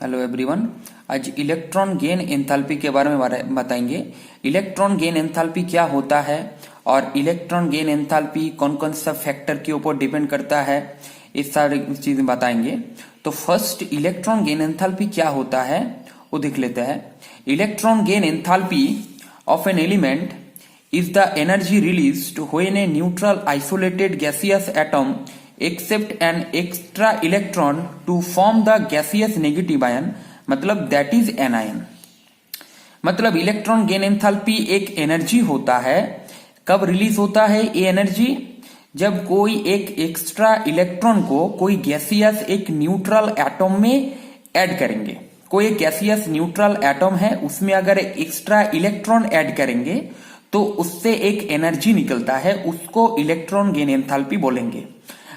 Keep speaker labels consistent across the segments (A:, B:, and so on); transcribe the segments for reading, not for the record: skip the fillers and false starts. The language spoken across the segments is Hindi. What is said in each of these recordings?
A: Hello everyone. आज इलेक्ट्रॉन गेन एंथैल्पी के बारे में बताएंगे। इलेक्ट्रॉन गेन एंथैल्पी क्या होता है और इलेक्ट्रॉन गेन एंथैल्पी कौन कौन सा फैक्टर के ऊपर डिपेंड करता है, इस सारी चीजें बताएंगे। तो फर्स्ट इलेक्ट्रॉन गेन एंथैल्पी क्या होता है वो देख लेते हैं। Electron gain enthalpy of an element is the energy released when a neutral isolated gaseous atom accept an extra electron to form the gaseous negative ion, मतलब that is anion। मतलब इलेक्ट्रॉन गेन एंथैल्पी एक एनर्जी होता है। कब रिलीज होता है ये एनर्जी? जब कोई एक एक्स्ट्रा इलेक्ट्रॉन को कोई गैसियस एक न्यूट्रल एटम में ऐड करेंगे। कोई एक गैसियस न्यूट्रल एटम है, उसमें अगर एक्स्ट्रा इलेक्ट्रॉन ऐड करेंगे तो उससे एक एनर्जी निकलता है, उसको इलेक्ट्रॉन गेन एंथैल्पी बोलेंगे।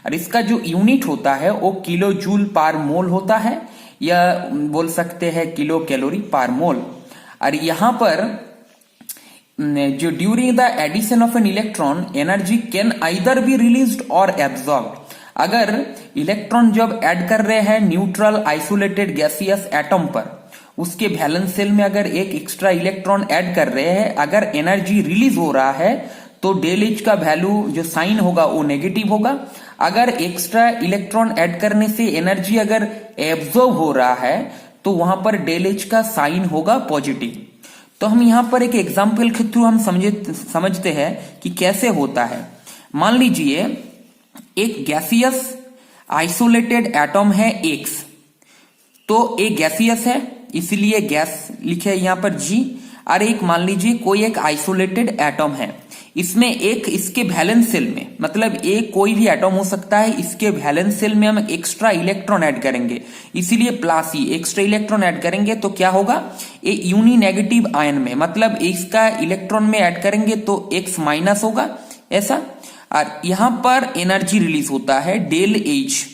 A: और इसका जो यूनिट होता है वो किलो जूल पर मोल होता है, या बोल सकते हैं किलो कैलोरी पर मोल। और यहां पर जो during the addition of an electron energy can either be released और एब्जॉर्ब्ड। अगर इलेक्ट्रॉन जब ऐड कर रहे हैं न्यूट्रल आइसोलेटेड गैसियस एटम पर, उसके वैलेंस शेल में अगर एक एक्स्ट्रा इलेक्ट्रॉन ऐड कर रहे हैं, अगर एनर्जी रिलीज हो रहा है तो डेल एच का वैल्यू जो साइन होगा वो नेगेटिव होगा। अगर एक्स्ट्रा इलेक्ट्रॉन ऐड करने से एनर्जी अगर एब्जॉर्ब हो रहा है तो वहां पर डेल एच का साइन होगा पॉजिटिव। तो हम यहां पर एक एग्जाम्पल के थ्रू हम समझते हैं कि कैसे होता है। मान लीजिए एक गैसियस आइसोलेटेड एटम है एक्स, तो एक गैसियस है इसलिए गैस लिखे यहां पर जी। और एक मान लीजिए कोई एक आइसोलेटेड एटम है, इसमें एक इसके वैलेंस शेल में, मतलब एक कोई भी एटम हो सकता है, इसके वैलेंस शेल में हम एक्स्ट्रा इलेक्ट्रॉन ऐड करेंगे, इसीलिए प्लस ही एक्स्ट्रा इलेक्ट्रॉन ऐड करेंगे तो क्या होगा, ये यूनी नेगेटिव आयन में, मतलब इसका इलेक्ट्रॉन में ऐड करेंगे तो एक्स माइनस होगा ऐसा। और यहां पर एनर्जी रिलीज होता है डेल एच,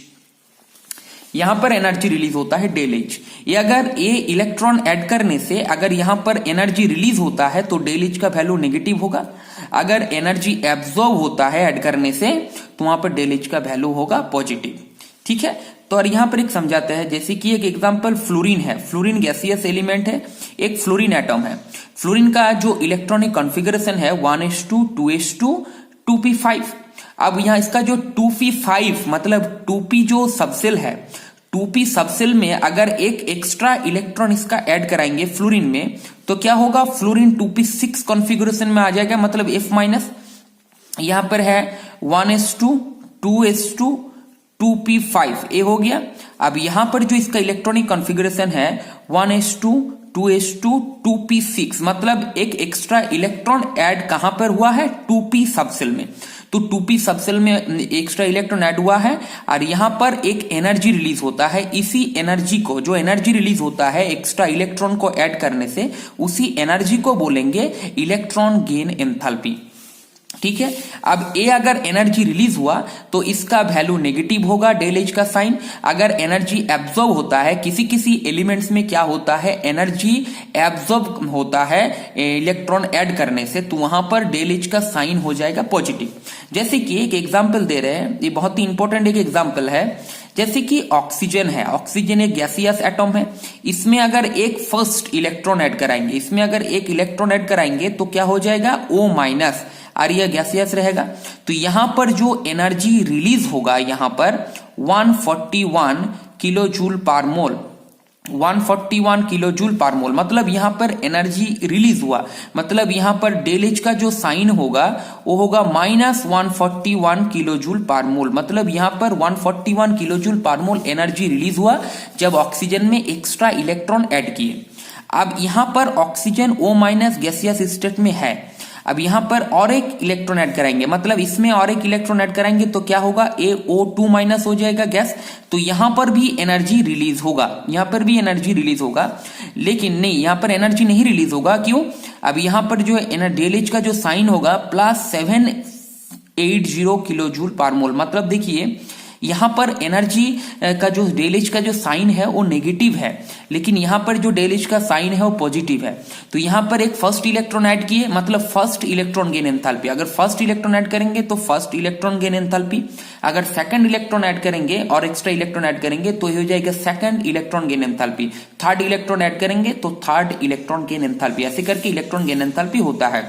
A: यहां पर एनर्जी रिलीज होता है डेल एच। ये अगर ये इलेक्ट्रॉन ऐड करने से अगर यहां पर एनर्जी रिलीज होता है तो डेल एच का वैल्यू नेगेटिव होगा। अगर एनर्जी एब्जॉर्ब होता है ऐड करने से तो वहां पर डेल एच का वैल्यू होगा पॉजिटिव। ठीक है, तो और यहां पर एक समझाते हैं, जैसे कि एक एग्जांपल फ्लोरीन है। फ्लोरीन गैसियस एलिमेंट है, एक फ्लोरीन एटम है। फ्लोरीन का जो इलेक्ट्रॉनिक कॉन्फ़िगरेशन है 1s2 2s2 2p5। अब यहां इसका जो 2p5 मतलब 2p जो सबसेल है, 2p सबसेल में अगर एक एक्स्ट्रा इलेक्ट्रॉन इसका ऐड कराएंगे फ्लोरीन में तो क्या होगा, फ्लोरीन 2p6 कॉन्फ़िगरेशन में आ जाएगा, मतलब F माइनस। यहां पर है 1s2 2s2 2p5 ए हो गया। अब यहां पर जो इसका इलेक्ट्रॉनिक कॉन्फ़िगरेशन है 1s2 2s2 2p6, मतलब एक एक्स्ट्रा इलेक्ट्रॉन ऐड कहां पर हुआ है, 2p सबसेल में। तो 2p सबसेल में एक्स्ट्रा इलेक्ट्रॉन ऐड हुआ है और यहां पर एक एनर्जी रिलीज होता है। इसी एनर्जी को, जो एनर्जी रिलीज होता है एक्स्ट्रा इलेक्ट्रॉन को ऐड करने से, उसी एनर्जी को बोलेंगे इलेक्ट्रॉन गेन एंथैल्पी। ठीक है, अब ए अगर एनर्जी रिलीज हुआ तो इसका वैल्यू नेगेटिव होगा, डेल एच का साइन। अगर एनर्जी एब्जॉर्ब होता है, किसी किसी एलिमेंट्स में क्या होता है, एनर्जी एब्जॉर्ब होता है इलेक्ट्रॉन ऐड करने से, तो वहां पर डेल एच का साइन हो जाएगा पॉजिटिव। जैसे कि एक एग्जाम्पल दे रहे हैं, ये बहुत ही इंपॉर्टेंट एक एग्जाम्पल है। जैसे कि ऑक्सीजन है, ऑक्सीजन एक गैसियस एटम है, इसमें अगर एक फर्स्ट इलेक्ट्रॉन ऐड कराएंगे, इसमें अगर एक इलेक्ट्रॉन ऐड कराएंगे तो क्या हो जाएगा, O माइनस, और यह गैसियस रहेगा। तो यहां पर जो एनर्जी रिलीज होगा यहां पर 141 किलो जूल पर मोल, 141 किलो जूल पर मोल, मतलब यहां पर एनर्जी रिलीज हुआ, मतलब यहां पर डेल एच का जो साइन होगा वो होगा माइनस 141 किलो जूल पर मोल, मतलब यहां पर 141 किलो जूल पर मोल एनर्जी रिलीज हुआ जब ऑक्सीजन में एक्स्ट्रा इलेक्ट्रॉन ऐड किए। अब यहां पर oxygen O minus gaseous state में है। अब यहां पर और एक इलेक्ट्रॉन ऐड कराएंगे, मतलब इसमें और एक इलेक्ट्रॉन ऐड कराएंगे तो क्या होगा, AO2 माइनस हो जाएगा गैस। तो यहां पर भी एनर्जी रिलीज होगा, यहां पर भी एनर्जी रिलीज होगा, लेकिन नहीं, यहां पर एनर्जी नहीं रिलीज होगा। क्यों? अब यहां पर जो डेल एच का जो साइन होगा +780 किलो जूल पर मोल, मतलब देखिए यहां पर एनर्जी का जो डेल एच का जो साइन है वो नेगेटिव है, लेकिन यहां पर जो डेल एच का साइन है वो पॉजिटिव है। तो यहां पर एक फर्स्ट इलेक्ट्रॉन ऐड किए, मतलब फर्स्ट इलेक्ट्रॉन गेन एंथैल्पी। अगर फर्स्ट इलेक्ट्रॉन ऐड करेंगे तो फर्स्ट इलेक्ट्रॉन गेन एंथैल्पी, अगर सेकंड इलेक्ट्रॉन ऐड करेंगे और एक्स्ट्रा इलेक्ट्रॉन ऐड करेंगे तो ये हो जाएगा second electron gain enthalpy. Third electron add करेंगे तो थर्ड इलेक्ट्रॉन गेन एंथैल्पी। ऐसे करके इलेक्ट्रॉन गेन एंथैल्पी होता है।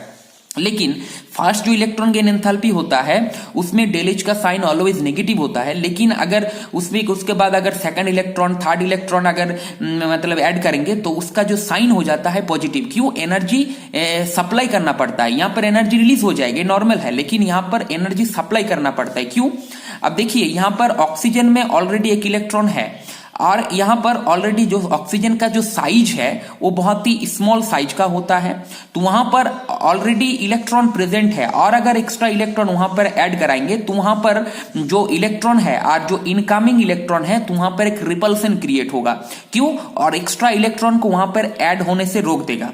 A: लेकिन फर्स्ट जो इलेक्ट्रॉन गेन एंथैल्पी होता है उसमें डेल एच का साइन ऑलवेज नेगेटिव होता है, लेकिन अगर उसमें उसके बाद अगर सेकंड इलेक्ट्रॉन थर्ड इलेक्ट्रॉन अगर मतलब ऐड करेंगे तो उसका जो साइन हो जाता है पॉजिटिव। क्यों? एनर्जी सप्लाई करना पड़ता है। यहां पर एनर्जी रिलीज हो जाएगी, नॉर्मल है, लेकिन यहां पर एनर्जी सप्लाई करना पड़ता है। क्यों? अब देखिए यहां पर ऑक्सीजन में ऑलरेडी एक इलेक्ट्रॉन है और यहां पर ऑलरेडी जो ऑक्सीजन का जो साइज है वो बहुत ही स्मॉल साइज का होता है, तो वहां पर ऑलरेडी इलेक्ट्रॉन प्रेजेंट है और अगर एक्स्ट्रा इलेक्ट्रॉन वहां पर ऐड कराएंगे तो वहां पर जो इलेक्ट्रॉन है और जो इनकमिंग इलेक्ट्रॉन है तो वहां पर एक रिपल्सन क्रिएट होगा। क्यों? और एक्स्ट्रा इलेक्ट्रॉन को वहां पर ऐड होने से रोक देगा।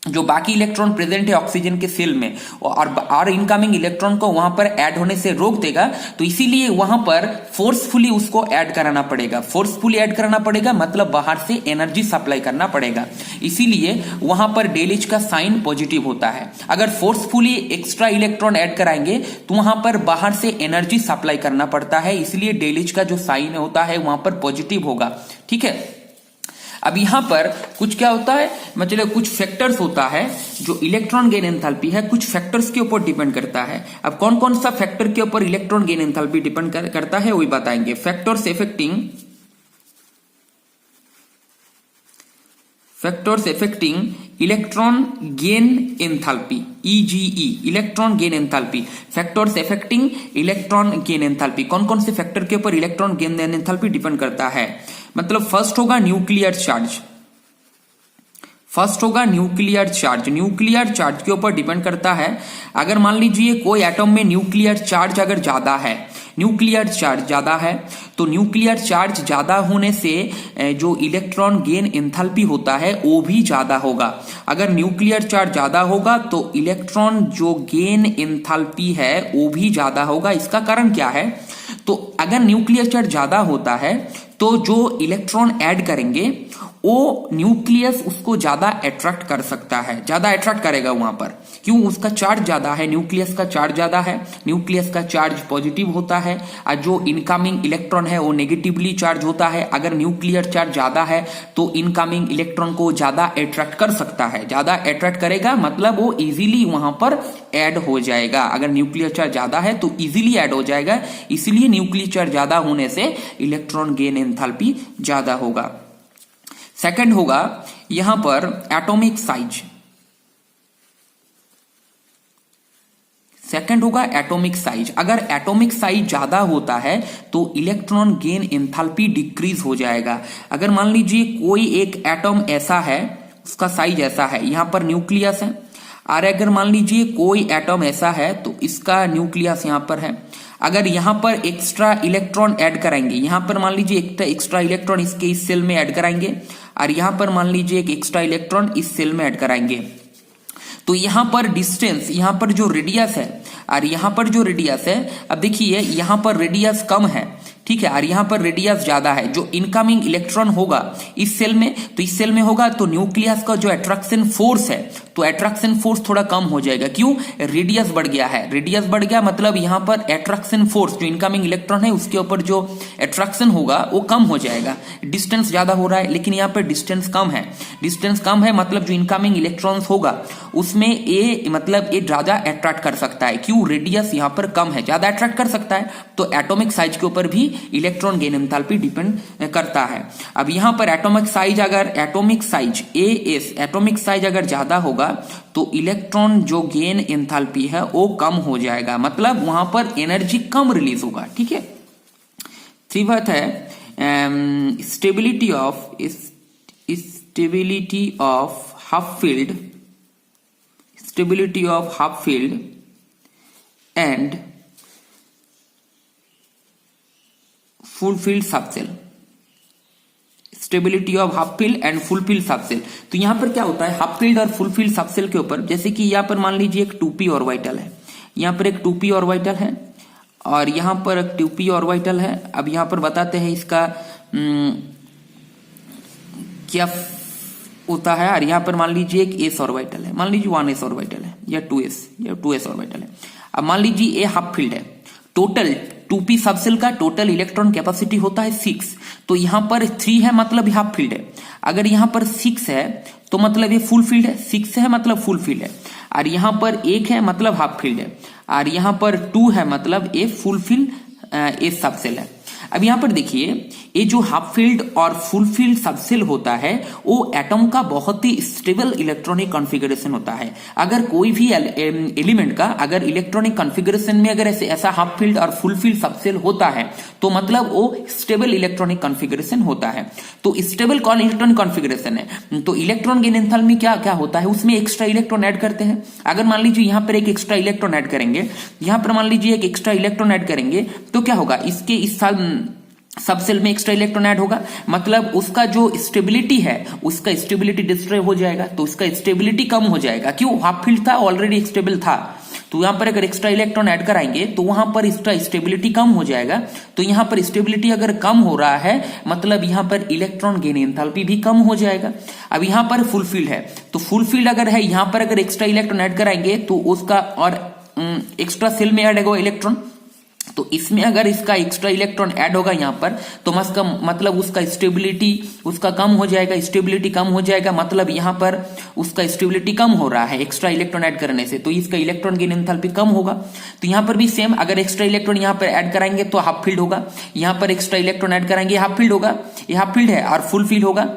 A: जो बाकी इलेक्ट्रॉन प्रेजेंट है ऑक्सीजन के सेल में और इनकमिंग इलेक्ट्रॉन को वहां पर ऐड होने से रोक देगा, तो इसीलिए वहां पर फोर्सफुली उसको ऐड कराना पड़ेगा। फोर्सफुली ऐड कराना पड़ेगा मतलब बाहर से एनर्जी सप्लाई करना पड़ेगा, इसीलिए वहां पर डेल एच का साइन पॉजिटिव होता है। अगर फोर्सफुली एक्स्ट्रा इलेक्ट्रॉन ऐड कराएंगे तो वहां पर बाहर से एनर्जी सप्लाई करना पड़ता है, इसलिए डेल एच का जो साइन होता है वहां पर पॉजिटिव होगा। ठीक है। अब यहां पर कुछ क्या होता है, मतलब कुछ फैक्टर्स होता है जो इलेक्ट्रॉन गेन एंथैल्पी है, कुछ फैक्टर्स के ऊपर डिपेंड करता है। अब कौन कौन सा फैक्टर के ऊपर इलेक्ट्रॉन गेन एंथैल्पी डिपेंड करता है वही बताएंगे। Factors affecting electron gain enthalpy, EGE, electron gain enthalpy. Factors affecting electron gain enthalpy, कौन कौन से फैक्टर के ऊपर इलेक्ट्रॉन गेन एंथैल्पी डिपेंड करता है। मतलब फर्स्ट होगा न्यूक्लियर चार्ज। फर्स्ट होगा न्यूक्लियर चार्ज। न्यूक्लियर चार्ज के ऊपर डिपेंड करता है। अगर मान लीजिए कोई एटम में न्यूक्लियर चार्ज अगर ज्यादा है, न्यूक्लियर चार्ज ज्यादा है, तो न्यूक्लियर चार्ज ज्यादा होने से जो इलेक्ट्रॉन गेन एंथैल्पी होता है वो भी ज्यादा होगा। अगर न्यूक्लियर चार्ज ज्यादा होगा तो इलेक्ट्रॉन जो गेन एंथैल्पी है वो भी ज्यादा होगा। इसका कारण क्या है? तो अगर न्यूक्लियर चार्ज ज्यादा होता है तो जो इलेक्ट्रॉन ऐड करेंगे वो न्यूक्लियस उसको ज्यादा अट्रैक्ट कर सकता है, ज्यादा अट्रैक्ट करेगा वहां पर। क्यों? उसका चार्ज ज्यादा है, न्यूक्लियस का चार्ज ज्यादा है, न्यूक्लियस का चार्ज पॉजिटिव होता है और जो इनकमिंग इलेक्ट्रॉन है वो नेगेटिवली चार्ज होता है। अगर न्यूक्लियर चार्ज ज्यादा है तो इनकमिंग इलेक्ट्रॉन को ज्यादा अट्रैक्ट कर सकता है, ज्यादा अट्रैक्ट करेगा मतलब वो इजीली वहां पर ऐड हो जाएगा। अगर न्यूक्लियर चार्ज ज्यादा है तो इजीली ऐड हो जाएगा, इसीलिए न्यूक्लियर चार्ज ज्यादा होने से इलेक्ट्रॉन गेन एंथैल्पी ज्यादा होगा। सेकंड होगा यहां पर एटॉमिक साइज। सेकंड होगा एटॉमिक साइज। अगर एटॉमिक साइज ज्यादा होता है तो इलेक्ट्रॉन गेन एंथैल्पी डिक्रीज हो जाएगा। अगर मान लीजिए कोई एक एटम ऐसा है, उसका साइज ऐसा है, यहां पर न्यूक्लियस है, और अगर मान लीजिए कोई एटम ऐसा है तो इसका न्यूक्लियस यहां पर है। अगर यहां पर एक्स्ट्रा इलेक्ट्रॉन ऐड कराएंगे, यहां पर मान लीजिए एक एक्स्ट्रा इलेक्ट्रॉन इसके इस सेल में ऐड कराएंगे और यहां पर मान लीजिए एक एक्स्ट्रा इलेक्ट्रॉन इस सेल में ऐड कराएंगे, तो यहां पर डिस्टेंस, यहां पर जो रेडियस है और यहां पर जो रेडियस है, अब देखिए यहां पर रेडियस कम है, ठीक है, और यहां पर रेडियस ज्यादा है। जो इनकमिंग इलेक्ट्रॉन होगा इस सेल में, तो इस सेल में होगा तो न्यूक्लियस का जो अट्रैक्शन फोर्स है तो अट्रैक्शन फोर्स थोड़ा कम हो जाएगा। क्यों? रेडियस बढ़ गया है। रेडियस बढ़ गया मतलब यहां पर अट्रैक्शन फोर्स, जो इनकमिंग इलेक्ट्रॉन है उसके ऊपर जो अट्रैक्शन होगा वो कम हो जाएगा। डिस्टेंस ज्यादा हो रहा है लेकिन यहां पर डिस्टेंस कम है। डिस्टेंस कम है मतलब जो इनकमिंग इलेक्ट्रॉन्स होगा उसमें ये मतलब ये ज्यादा अट्रैक्ट कर सकता है। क्यों? रेडियस यहां पर कम है, ज्यादा अट्रैक्ट कर सकता है। तो एटॉमिक साइज के ऊपर भी इलेक्ट्रॉन गेन एंथैल्पी डिपेंड करता है। अब यहां पर एटॉमिक साइज, अगर atomic size AS, atomic size अगर ज्यादा होगा तो इलेक्ट्रॉन जो गेन एंथैल्पी है वो कम हो जाएगा, मतलब वहां पर एनर्जी कम रिलीज होगा। ठीक है। सी बात है stability of half field and full field subshell. Stability of half field and full field subshell. तो यहां पर क्या होता है हाफ फील्ड और फुल फील्ड सबसेल के ऊपर, जैसे कि यहां पर मान लीजिए एक 2p ऑर्बिटल है, यहां पर एक 2p ऑर्बिटल है और यहाँ पर 2p ऑर्बिटल है। अब यहाँ पर बताते हैं इसका क्या होता है। और यहाँ पर मान लीजिए एक s ऑर्बिटल है, मान लीजिए 1s ऑर्बिटल है या 2s ऑर्बिटल है। अब मान लीजिए ये हाफ फील्ड है। टोटल 2p सबसेल का टोटल इलेक्ट्रॉन कैपेसिटी होता है 6, तो यहाँ पर 3 है मतलब हाफ फील्ड है। अगर यहाँ पर 6 है तो मतलब ये फुल फील्ड है, 6 है मतलब फुल फील्ड है। और यहाँ पर 1 है मतलब हाफ फील्ड है, और यहाँ पर 2 है मतलब ये फुल फील्ड ए सबसेल है। अब यहाँ पर देखिए ये जो हाफ फील्ड और फुल फील्ड सबसेल होता है वो एटम का बहुत ही स्टेबल इलेक्ट्रॉनिक कॉन्फ़िगरेशन होता है। अगर कोई भी एलिमेंट का अगर इलेक्ट्रॉनिक कॉन्फ़िगरेशन में अगर ऐसा हाफ फील्ड और फुल फील्ड सबसेल होता है तो मतलब वो स्टेबल इलेक्ट्रॉनिक कॉन्फ़िगरेशन होता है। तो स्टेबल इलेक्ट्रॉनिक कॉन्फ़िगरेशन है तो इलेक्ट्रॉन गेन एंथैल्पी क्या क्या होता है, उसमें एक्स्ट्रा इलेक्ट्रॉन ऐड करते हैं। अगर मान लीजिए यहाँ पर एक एक्स्ट्रा इलेक्ट्रॉन ऐड करेंगे, यहाँ पर मान लीजिए एक एक्स्ट्रा इलेक्ट्रॉन ऐड करेंगे तो क्या होगा, इसके इस सबसेल में एक्स्ट्रा इलेक्ट्रॉन ऐड होगा, मतलब उसका जो स्टेबिलिटी है उसका स्टेबिलिटी डिस्ट्रॉय हो जाएगा, तो उसका स्टेबिलिटी कम हो जाएगा। क्यों, हाफ फील्ड था ऑलरेडी स्टेबल था, तो यहां पर अगर एक्स्ट्रा इलेक्ट्रॉन ऐड कराएंगे तो वहां पर इसका स्टेबिलिटी कम हो जाएगा। तो यहां पर स्टेबिलिटी अगर कम हो रहा है मतलब यहां पर इलेक्ट्रॉन गेन एंथैल्पी भी कम हो जाएगा। अब यहां पर फुल फील्ड है तो फुल फील्ड अगर है यहां पर अगर एक्स्ट्रा इलेक्ट्रॉन ऐड कराएंगे तो उसका और एक्स्ट्रा सेल में ऐड होगा इलेक्ट्रॉन, तो इसमें अगर इसका एक्स्ट्रा इलेक्ट्रॉन ऐड होगा यहाँ पर तो मतलब उसका स्टेबिलिटी उसका कम हो जाएगा, स्टेबिलिटी कम हो जाएगा, मतलब यहाँ पर उसका स्टेबिलिटी कम हो रहा है एक्स्ट्रा इलेक्ट्रॉन ऐड करने से, तो इसका इलेक्ट्रॉन गेन एंथैल्पी कम होगा। तो यहाँ पर भी सेम, अगर एक्स्ट्रा इलेक्ट्रॉन यहाँ पर ऐड कराएंगे तो हाफ फील्ड होगा, यहाँ पर एक्स्ट्रा इलेक्ट्रॉन ऐड कराएंगे हाफ फील्ड होगा, ये हाफ फील्ड है और फुल फील्ड होगा।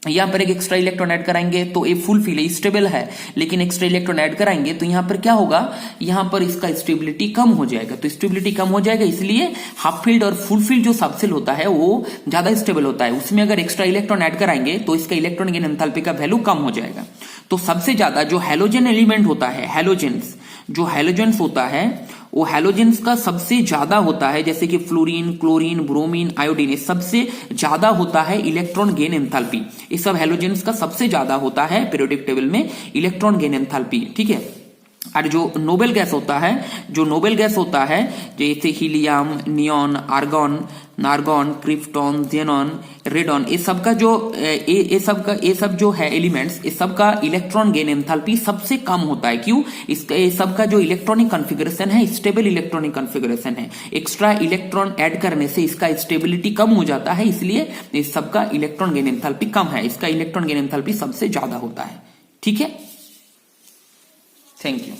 A: यहाँ पर एक एक्स्ट्रा इलेक्ट्रॉन ऐड कराएंगे तो ये फुल फील्ड है, स्टेबल है, लेकिन एक्स्ट्रा इलेक्ट्रॉन ऐड कराएंगे तो यहाँ पर क्या होगा, यहाँ पर इसका स्टेबिलिटी कम हो जाएगा। तो स्टेबिलिटी कम हो जाएगा इसलिए हाफ फील्ड और फुल फील्ड जो सबसेल होता है वो ज्यादा स्टेबल होता है, उसमें अगर एक्स्ट्रा इलेक्ट्रॉन ऐड कराएंगे तो इसका इलेक्ट्रॉन गेन एंथैल्पी का वैल्यू कम हो जाएगा। तो सबसे ज्यादा जो हैलोजन एलिमेंट होता है, हैलोजेंस जो हैलोजेंस होता है वो हैलोजेंस का सबसे ज्यादा होता है, जैसे कि फ्लोरीन, क्लोरीन, ब्रोमीन, आयोडीन, ये सबसे ज्यादा होता है इलेक्ट्रॉन गेन एंथैल्पी। ये सब हैलोजेंस का सबसे ज्यादा होता है पीरियोडिक टेबल में इलेक्ट्रॉन गेन एंथैल्पी, ठीक है। और जो नोबेल गैस होता है जैसे helium, neon, argon, krypton, xenon, radon, ये सब जो है एलिमेंट्स, ये सब का इलेक्ट्रॉन गेन एंथैल्पी सबसे कम होता है। क्यों, इसका ये सब का जो इलेक्ट्रॉनिक कॉन्फ़िगरेशन है स्टेबल इलेक्ट्रॉनिक कॉन्फ़िगरेशन है, एक्स्ट्रा इलेक्ट्रॉन ऐड करने से इसका स्टेबिलिटी कम हो जाता है, इसलिए इस सब का इलेक्ट्रॉन गेन एंथैल्पी कम है, इसका इलेक्ट्रॉन गेन एंथैल्पी सबसे ज्यादा होता है, ठीक है। Thank you.